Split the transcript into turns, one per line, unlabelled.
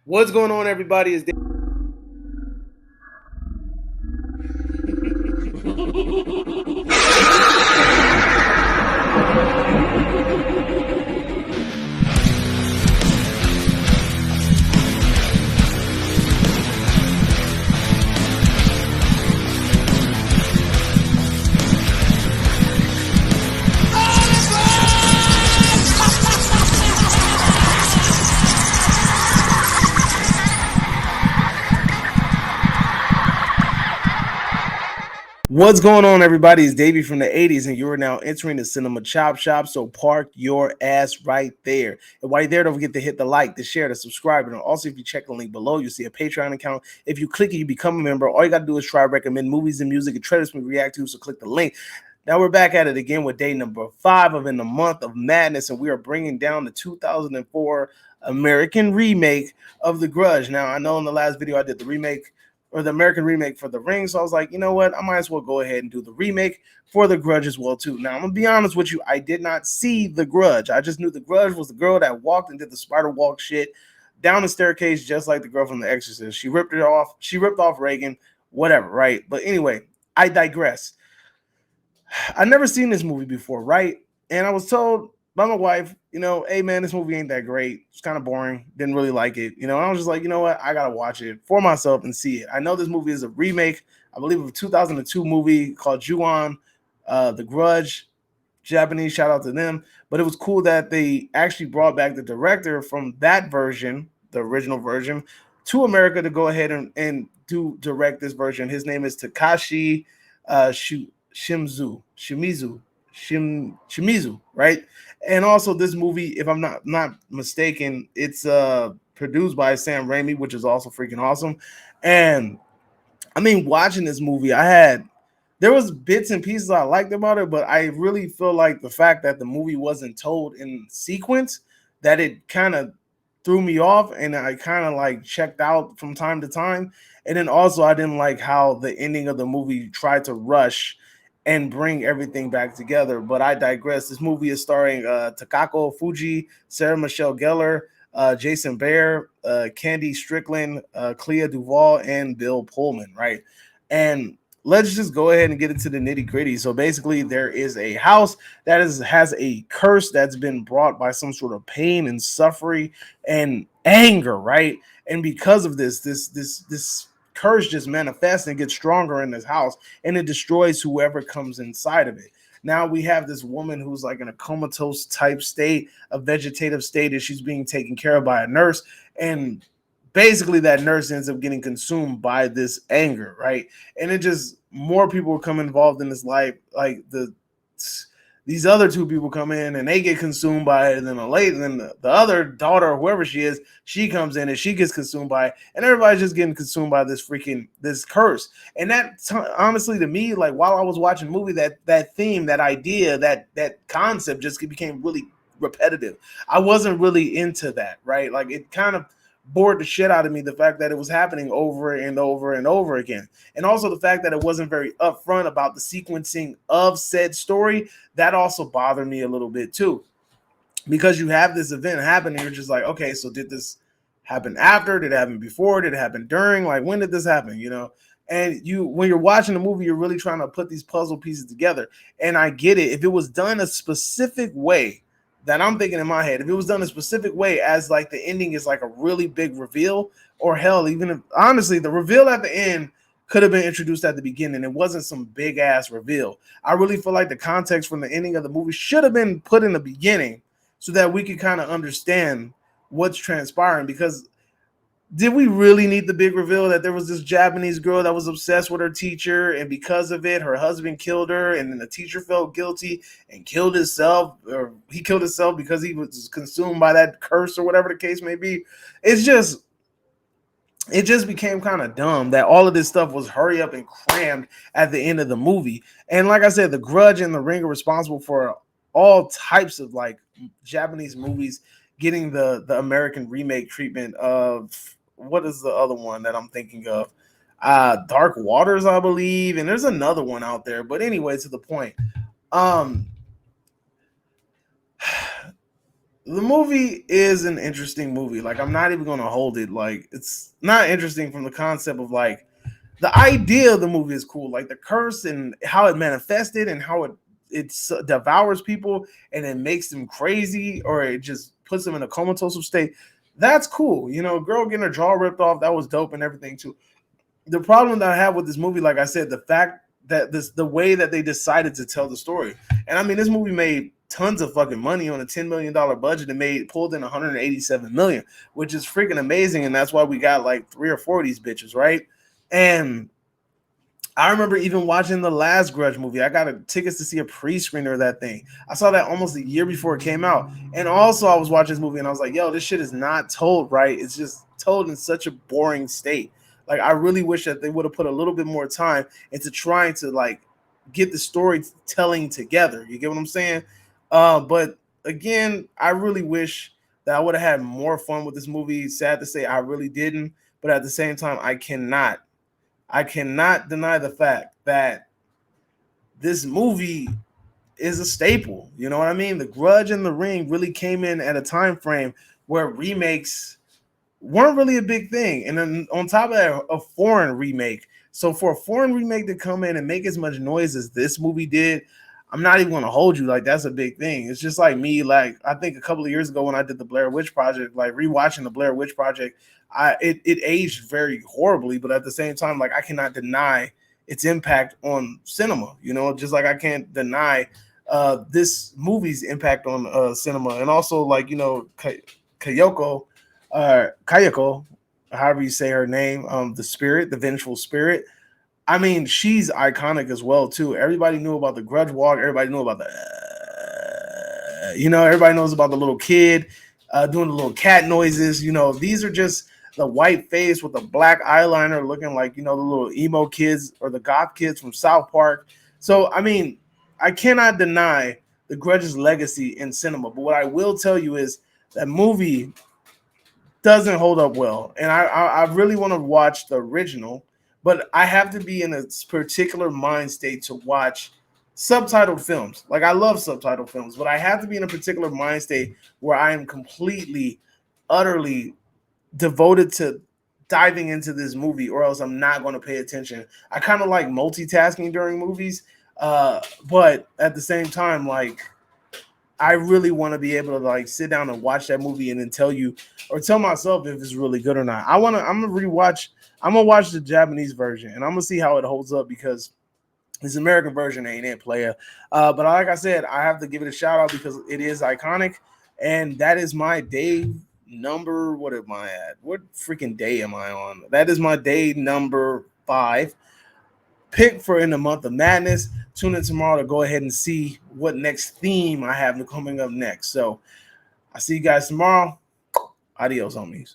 What's going on, everybody? Is What's going on, everybody? It's Davey from the 80s, and you are now entering the Cinema Chop Shop. So park your ass right there. And while you're there, don't forget to hit the like, the share, the subscribe. And also, if you check the link below, you see a Patreon account. If you click it, you become a member. All you got to do is try to recommend movies and music and trailers we react to. So click the link. Now we're back at it again with day number 5 of In the Month of Madness, and we are bringing down the 2004 American remake of The Grudge. Now, I know in the last video I did the remake or the American remake for The Ring. So I was like, you know what? I might as well go ahead and do the remake for The Grudge as well, too. Now, I'm going to be honest with you. I did not see The Grudge. I just knew The Grudge was the girl that walked and did the spider walk shit down the staircase, just like the girl from The Exorcist. She ripped it off. She ripped off Reagan, whatever, right? But anyway, I digress. I've never seen this movie before, right? And I was told by my wife, hey man, this movie ain't that great. It's kind of boring. Didn't really like it. And I was just like, you know what? I gotta watch it for myself and see it. I know this movie is a remake, I believe, of a 2002 movie called Ju-on, The Grudge. Japanese, shout out to them. But it was cool that they actually brought back the director from that version, the original version, to America to go ahead and do direct this version. His name is Takashi Shimizu, right? And also this movie, if I'm not mistaken, it's produced by Sam Raimi, which is also freaking awesome. And I mean, watching this movie, there was bits and pieces I liked about it, but I really feel like the fact that the movie wasn't told in sequence, that it kind of threw me off, and I kind of like checked out from time to time. And then also I didn't like how the ending of the movie tried to rush and bring everything back together. But I digress. This movie is starring Takako Fuji, Sarah Michelle Gellar, Jason Bear, Candy Strickland, Clea Duvall, and Bill Pullman, right? And let's just go ahead and get into the nitty gritty. So basically, there is a house that has a curse that's been brought by some sort of pain and suffering and anger, right? And because of this curse just manifests and gets stronger in this house, and it destroys whoever comes inside of it. Now we have this woman who's like in a comatose type state, a vegetative state, and she's being taken care of by a nurse. And basically that nurse ends up getting consumed by this anger, right? And it just, more people come involved in this life, like these other two people come in and they get consumed by it, and then the other daughter or whoever she is, she comes in and she gets consumed by it, and everybody's just getting consumed by this curse. And that honestly, to me, like while I was watching the movie, that theme, that idea, that concept just became really repetitive. I wasn't really into that, right? Like it kind of bored the shit out of me, the fact that it was happening over and over and over again. And also the fact that it wasn't very upfront about the sequencing of said story, that also bothered me a little bit too. Because you have this event happening, you're just like, okay, so did this happen after? Did it happen before? Did it happen during? Like, when did this happen? And when you're watching the movie, you're really trying to put these puzzle pieces together. And I get it. If it was done a specific way, that I'm thinking in my head, if it was done a specific way, as like the ending is like a really big reveal, or hell, even if honestly the reveal at the end could have been introduced at the beginning, it wasn't some big ass reveal. I really feel like the context from the ending of the movie should have been put in the beginning so that we could kind of understand what's transpiring. Because did we really need the big reveal that there was this Japanese girl that was obsessed with her teacher, and because of it, her husband killed her, and then the teacher felt guilty and killed himself, or he killed himself because he was consumed by that curse or whatever the case may be? It just became kind of dumb that all of this stuff was hurry up and crammed at the end of the movie. And like I said, The Grudge and The Ring are responsible for all types of like Japanese movies getting the American remake treatment of, what is the other one that I'm thinking of? Dark Waters, I believe, and there's another one out there. But anyway, to the point. Um The movie is an interesting movie. Like, I'm not even gonna hold it. Like, it's not interesting from the concept of like the idea of the movie is cool, like the curse and how it manifested and how it devours people and it makes them crazy or it just puts them in a comatose state. That's cool, you know. Girl getting her jaw ripped off, that was dope and everything too. The problem that I have with this movie, like I said, the fact that the way that they decided to tell the story, and I mean, this movie made tons of fucking money on a $10 million budget and pulled in 187 million, which is freaking amazing, and that's why we got like 3 or 4 of these bitches, right? And I remember even watching the last Grudge movie. I got tickets to see a pre-screener of that thing. I saw that almost a year before it came out. And also I was watching this movie and I was like, yo, this shit is not told right. It's just told in such a boring state. Like, I really wish that they would have put a little bit more time into trying to like get the storytelling together. You get what I'm saying? But again, I really wish that I would have had more fun with this movie. Sad to say, I really didn't. But at the same time, I cannot deny the fact that this movie is a staple. You know what I mean? The Grudge and The Ring really came in at a time frame where remakes weren't really a big thing. And then on top of that, a foreign remake. So for a foreign remake to come in and make as much noise as this movie did, I'm not even going to hold you. Like, that's a big thing. It's just like me. Like, I think a couple of years ago when I did the Blair Witch Project, like rewatching the Blair Witch Project, it aged very horribly. But at the same time, like, I cannot deny its impact on cinema. You know, just like I can't deny this movie's impact on cinema, and also like, you know, Kayako, however you say her name, the spirit, the vengeful spirit. I mean, she's iconic as well too. Everybody knew about the Grudge Walk. Everybody knew about the, everybody knows about the little kid doing the little cat noises. You know, these are just the white face with the black eyeliner, looking like, you know, the little emo kids or the goth kids from South Park. So, I mean, I cannot deny the Grudge's legacy in cinema. But what I will tell you is that movie doesn't hold up well, and I really want to watch the original, but I have to be in a particular mind state to watch subtitled films. Like, I love subtitled films, but I have to be in a particular mind state where I am completely, utterly devoted to diving into this movie, or else I'm not going to pay attention. I kind of like multitasking during movies, but at the same time, like, I really want to be able to like sit down and watch that movie and then tell you or tell myself if it's really good or not. I'm gonna rewatch. I'm gonna watch the Japanese version and I'm gonna see how it holds up, because this American version ain't it, player. But like I said, I have to give it a shout out because it is iconic, and that is my day number. What am I at? What freaking day am I on? That is my day number 5 pick for in the month of madness. Tune in tomorrow to go ahead and see what next theme I have coming up next. So I see you guys tomorrow. Adios, homies.